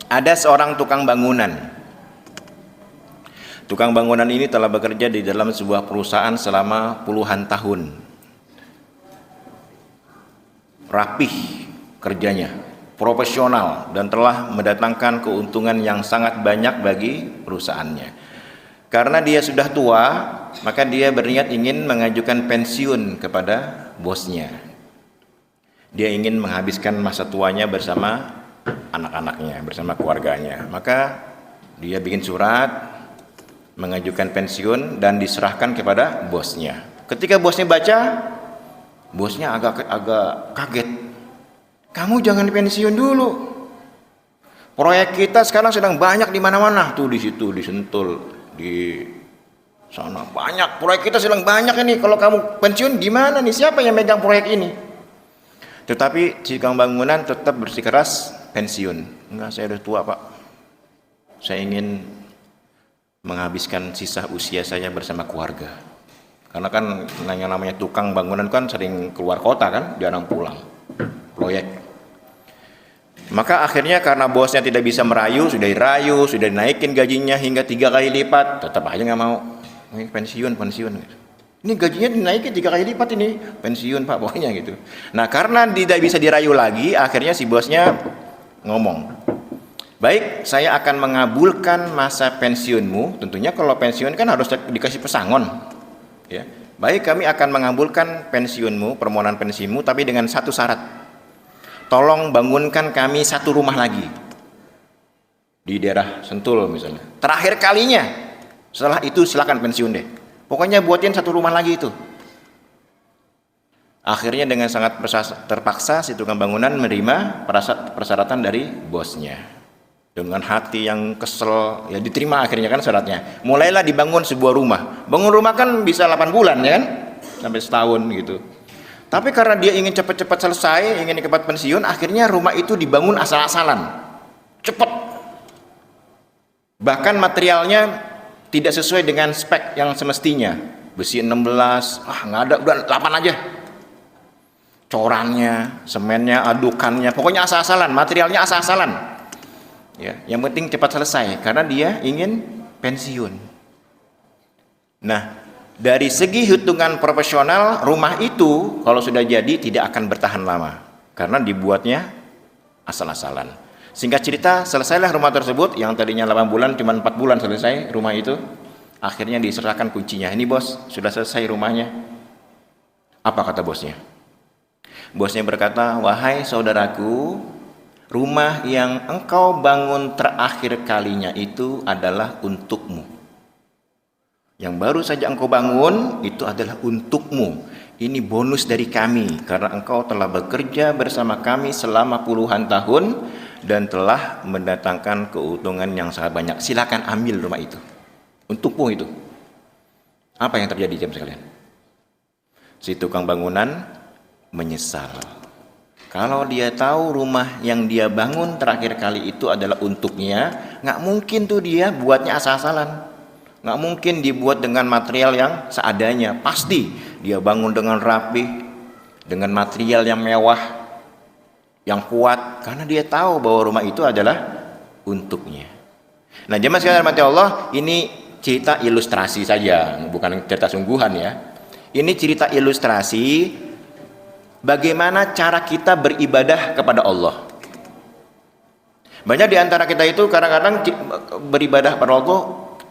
Ada seorang tukang bangunan. Tukang bangunan ini telah bekerja di dalam sebuah perusahaan selama puluhan tahun. Rapih kerjanya, profesional, dan telah mendatangkan keuntungan yang sangat banyak bagi perusahaannya. Karena dia sudah tua, maka dia berniat ingin mengajukan pensiun kepada bosnya. Dia ingin menghabiskan masa tuanya bersama anak-anaknya, bersama keluarganya. Maka dia bikin surat mengajukan pensiun dan diserahkan kepada bosnya. Ketika bosnya baca, bosnya agak kaget. Kamu jangan pensiun dulu. Proyek kita sekarang sedang banyak di mana-mana. Tuh di situ, di Sentul, di sana banyak. Proyek kita sedang banyak ini. Kalau kamu pensiun gimana nih? Siapa yang megang proyek ini? Tetapi si tukang bangunan tetap bersikeras pensiun. Enggak, saya udah tua, Pak. Saya ingin menghabiskan sisa usia saya bersama keluarga. Karena kan yang namanya tukang bangunan kan sering keluar kota kan, jarang pulang proyek. Maka akhirnya karena bosnya tidak bisa merayu, sudah dirayu, sudah dinaikin gajinya hingga 3 kali lipat, tetap aja nggak mau. Ini pensiun. Ini gajinya dinaikin 3 kali lipat ini, pensiun Pak pokoknya gitu. Nah karena tidak bisa dirayu lagi, akhirnya si bosnya ngomong, baik, saya akan mengabulkan masa pensiunmu. Tentunya kalau pensiun kan harus dikasih pesangon, ya. Baik, kami akan mengabulkan pensiunmu, permohonan pensiunmu, tapi dengan satu syarat. Tolong bangunkan kami satu rumah lagi di daerah Sentul misalnya. Terakhir kalinya. Setelah itu silakan pensiun deh. Pokoknya buatin satu rumah lagi itu. Akhirnya dengan sangat terpaksa si tukang bangunan menerima persyaratan dari bosnya. Dengan hati yang kesel, ya diterima akhirnya kan syaratnya. Mulailah dibangun sebuah rumah. Bangun rumah kan bisa 8 bulan ya kan? Sampai setahun gitu. Tapi karena dia ingin cepat-cepat selesai, ingin cepat pensiun, akhirnya rumah itu dibangun asal-asalan. Cepat. Bahkan materialnya tidak sesuai dengan spek yang semestinya. Besi 16, nggak ada, udah 8 aja. Corannya, semennya, adukannya, pokoknya asal-asalan, materialnya asal-asalan. Ya, yang penting cepat selesai karena dia ingin pensiun. Nah, dari segi hitungan profesional, rumah itu kalau sudah jadi tidak akan bertahan lama karena dibuatnya asal-asalan. Singkat cerita, selesailah rumah tersebut yang tadinya 8 bulan cuma 4 bulan selesai rumah itu. Akhirnya diserahkan kuncinya. Ini bos, sudah selesai rumahnya. Apa kata bosnya? Bosnya berkata, wahai saudaraku, rumah yang engkau bangun terakhir kalinya itu adalah untukmu. Yang baru saja engkau bangun itu adalah untukmu. Ini bonus dari kami karena engkau telah bekerja bersama kami selama puluhan tahun dan telah mendatangkan keuntungan yang sangat banyak. Silakan ambil rumah itu. Untukmu itu. Apa yang terjadi jemaah sekalian? Si tukang bangunan menyesal. Kalau dia tahu rumah yang dia bangun terakhir kali itu adalah untuknya, nggak mungkin tuh dia buatnya asal-asalan. Nggak mungkin dibuat dengan material yang seadanya. Pasti dia bangun dengan rapi, dengan material yang mewah, yang kuat, karena dia tahu bahwa rumah itu adalah untuknya. Nah, jemaah sekalian rahmati Allah, ini cerita ilustrasi saja, bukan cerita sungguhan ya. Ini cerita ilustrasi bagaimana cara kita beribadah kepada Allah. Banyak di antara kita itu kadang-kadang beribadah kepada Allah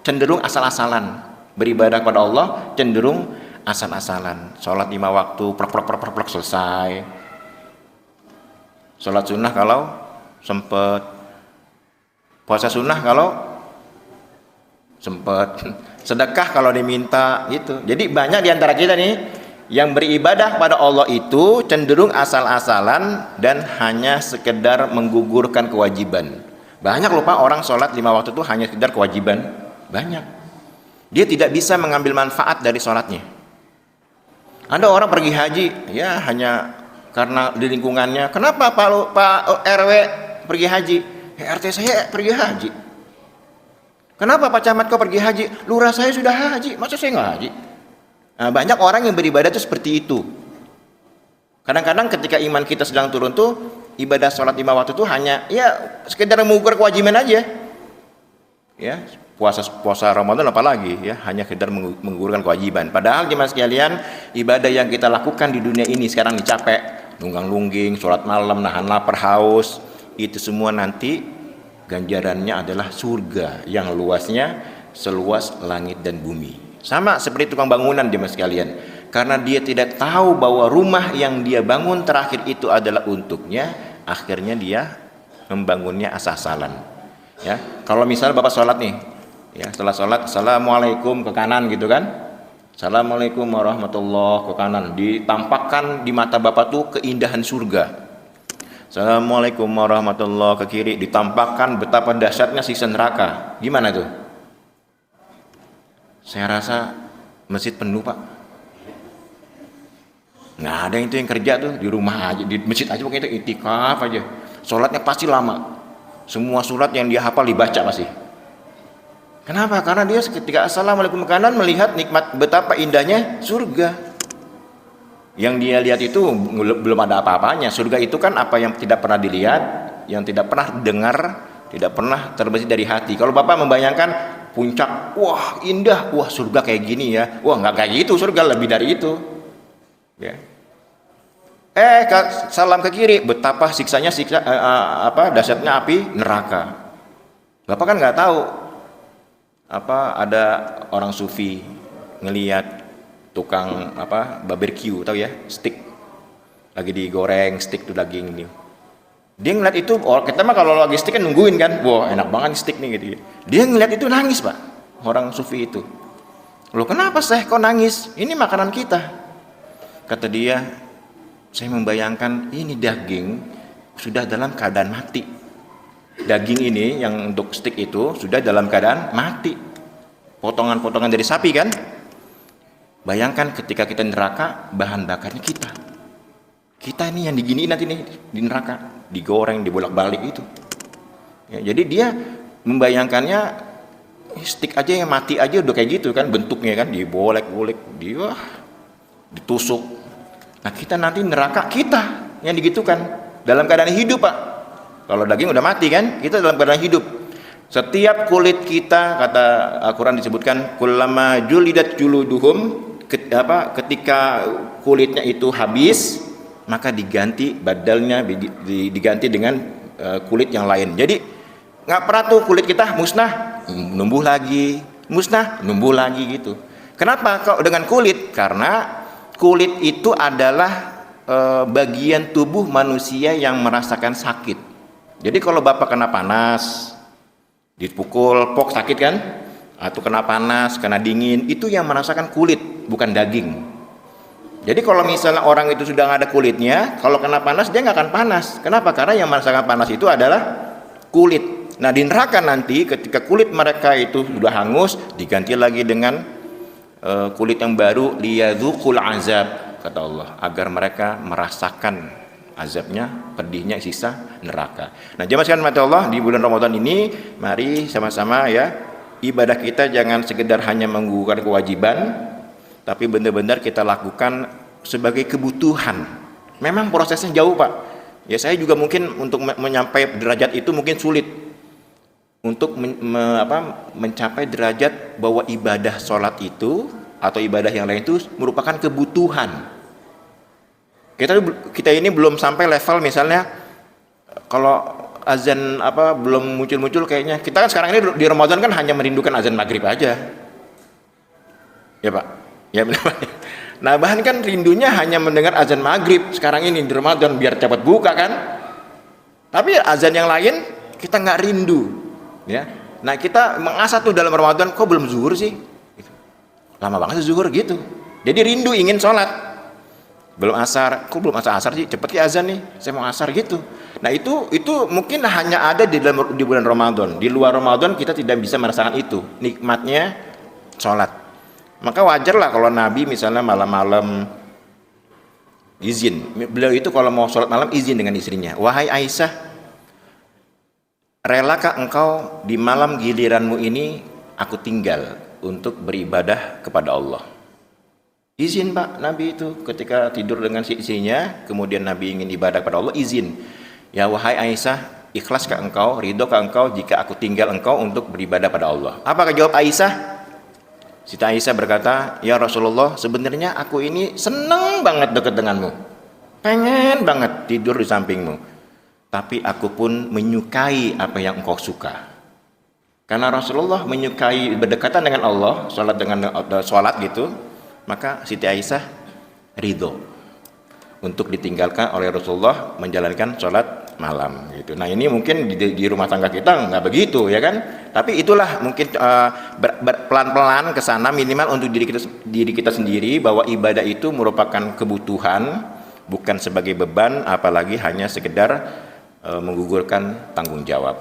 cenderung asal-asalan. Beribadah kepada Allah cenderung asal-asalan. Sholat 5 waktu, prok selesai. Sholat sunnah kalau sempet. Puasa sunnah kalau sempet. Sedekah kalau diminta gitu. Jadi banyak di antara kita nih yang beribadah pada Allah itu cenderung asal-asalan dan hanya sekedar menggugurkan kewajiban. Banyak lupa orang sholat 5 waktu itu hanya sekedar kewajiban. Banyak. Dia tidak bisa mengambil manfaat dari sholatnya. Ada orang pergi haji, ya hanya karena di lingkungannya. Kenapa Pak RW pergi haji? Ya, RT saya pergi haji. Kenapa Pak Camat kau pergi haji? Lurah saya sudah haji, masa saya nggak haji? Nah, banyak orang yang beribadah itu seperti itu. Kadang-kadang ketika iman kita sedang turun tuh ibadah sholat 5 waktu itu hanya ya sekedar mengukur kewajiban aja. Ya, puasa Ramadan apalagi ya, hanya sekedar menggugurkan kewajiban. Padahal jemaah sekalian, ibadah yang kita lakukan di dunia ini sekarang dicapek, nunggang-nungging, sholat malam, nahan lapar, haus, itu semua nanti ganjarannya adalah surga yang luasnya seluas langit dan bumi. Sama seperti tukang bangunan jemaah sekalian, karena dia tidak tahu bahwa rumah yang dia bangun terakhir itu adalah untuknya, akhirnya dia membangunnya asal-asalan. Ya, kalau misalnya bapak sholat nih, ya setelah sholat, assalamualaikum ke kanan gitu kan, assalamualaikum warahmatullah ke kanan, ditampakkan di mata bapak tuh keindahan surga. Assalamualaikum warahmatullah ke kiri, ditampakkan betapa dahsyatnya siksa neraka. Gimana tuh? Saya rasa masjid penuh pak. Nggak ada itu yang kerja tuh di rumah aja, di masjid aja pokoknya itu itikaf aja. Sholatnya pasti lama. Semua surat yang dia hafal dibaca pasti. Kenapa? Karena dia ketika assalamualaikum kanan melihat nikmat betapa indahnya surga. Yang dia lihat itu belum ada apa-apanya. Surga itu kan apa yang tidak pernah dilihat, yang tidak pernah dengar, tidak pernah terbesit dari hati. Kalau Bapak membayangkan puncak, wah indah, wah surga kayak gini ya. Wah nggak kayak gitu, surga lebih dari itu. Ya. Salam ke kiri, betapa siksanya dahsyatnya api neraka. Bapak kan nggak tahu ada orang sufi ngelihat tukang barbecue, tahu ya, stick lagi digoreng, stick tuh daging ini. Dia ngeliat itu, kita mah kalau lagi stick kan nungguin kan, wah enak banget stick nih gitu. Dia ngeliat itu nangis pak, orang sufi itu. Loh kenapa Syekh kok nangis? Ini makanan kita. Kata dia, saya membayangkan ini daging sudah dalam keadaan mati. Daging ini yang untuk stick itu sudah dalam keadaan mati. Potongan-potongan dari sapi kan. Bayangkan ketika kita neraka, bahan bakarnya kita. Kita ini yang diginiin nanti nih di neraka, digoreng, dibolak-balik itu. Ya, jadi dia membayangkannya stick aja yang mati aja udah kayak gitu kan bentuknya kan, dibolek-bolek, ditusuk. Nah kita nanti neraka kita yang digitukan dalam keadaan hidup pak. Kalau daging udah mati kan, kita dalam keadaan hidup. Setiap kulit kita, kata Al-Quran disebutkan, kullama julidat juluduhum, ketika kulitnya itu habis, maka diganti badalnya, diganti dengan kulit yang lain. Jadi nggak pernah tuh kulit kita musnah, numbuh lagi, musnah, numbuh lagi gitu. Kenapa kok dengan kulit? Karena kulit itu adalah bagian tubuh manusia yang merasakan sakit. Jadi kalau Bapak kena panas, dipukul, pok sakit kan? Atau kena panas, kena dingin, itu yang merasakan kulit, bukan daging. Jadi kalau misalnya orang itu sudah nggak ada kulitnya, kalau kena panas dia nggak akan panas. Kenapa? Karena yang merasakan panas itu adalah kulit. Nah di neraka nanti ketika kulit mereka itu sudah hangus, diganti lagi dengan kulit yang baru, liyadzuqul azab, kata Allah, agar mereka merasakan azabnya, pedihnya siksa neraka. Nah jemaah sekalian mata Allah, di bulan Ramadan ini mari sama-sama ya, ibadah kita jangan sekedar hanya menggugurkan kewajiban, tapi benar-benar kita lakukan sebagai kebutuhan. Memang prosesnya jauh pak ya, saya juga mungkin untuk mencapai derajat itu mungkin sulit untuk mencapai derajat bahwa ibadah sholat itu atau ibadah yang lain itu merupakan kebutuhan. Kita ini belum sampai level misalnya kalau azan belum muncul-muncul kayaknya. Kita kan sekarang ini di Ramadan kan hanya merindukan azan maghrib aja. Ya Pak? Ya benar Pak. Nah bahkan kan rindunya hanya mendengar azan maghrib sekarang ini di Ramadan biar cepat buka kan. Tapi azan yang lain kita nggak rindu. Ya, nah kita mengasah tuh dalam Ramadan, kok belum zuhur sih? Gitu. Lama banget zuhur gitu. Jadi rindu ingin sholat. Belum asar, kok belum asar sih? Cepet ya azan nih, saya mau asar gitu. Nah itu mungkin hanya ada di bulan Ramadan. Di luar Ramadan kita tidak bisa merasakan itu nikmatnya sholat. Maka wajar lah kalau Nabi misalnya malam-malam izin. Beliau itu kalau mau sholat malam izin dengan istrinya. Wahai Aisyah, relakah engkau di malam giliranmu ini aku tinggal untuk beribadah kepada Allah? Izin pak Nabi itu ketika tidur dengan istrinya, kemudian Nabi ingin ibadah kepada Allah, izin. Ya wahai Aisyah, ikhlaskah engkau, ridhokah engkau jika aku tinggal engkau untuk beribadah pada Allah? Apa jawab Aisyah? Siti Aisyah berkata, ya Rasulullah, sebenarnya aku ini seneng banget dekat denganmu, pengen banget tidur di sampingmu, tapi aku pun menyukai apa yang engkau suka. Karena Rasulullah menyukai berdekatan dengan Allah, sholat gitu, maka Siti Aisyah ridho untuk ditinggalkan oleh Rasulullah menjalankan sholat malam gitu. Nah ini mungkin di rumah tangga kita nggak begitu ya kan, tapi itulah mungkin pelan-pelan ke sana, minimal untuk diri kita sendiri, bahwa ibadah itu merupakan kebutuhan, bukan sebagai beban, apalagi hanya sekedar menggugurkan tanggung jawab.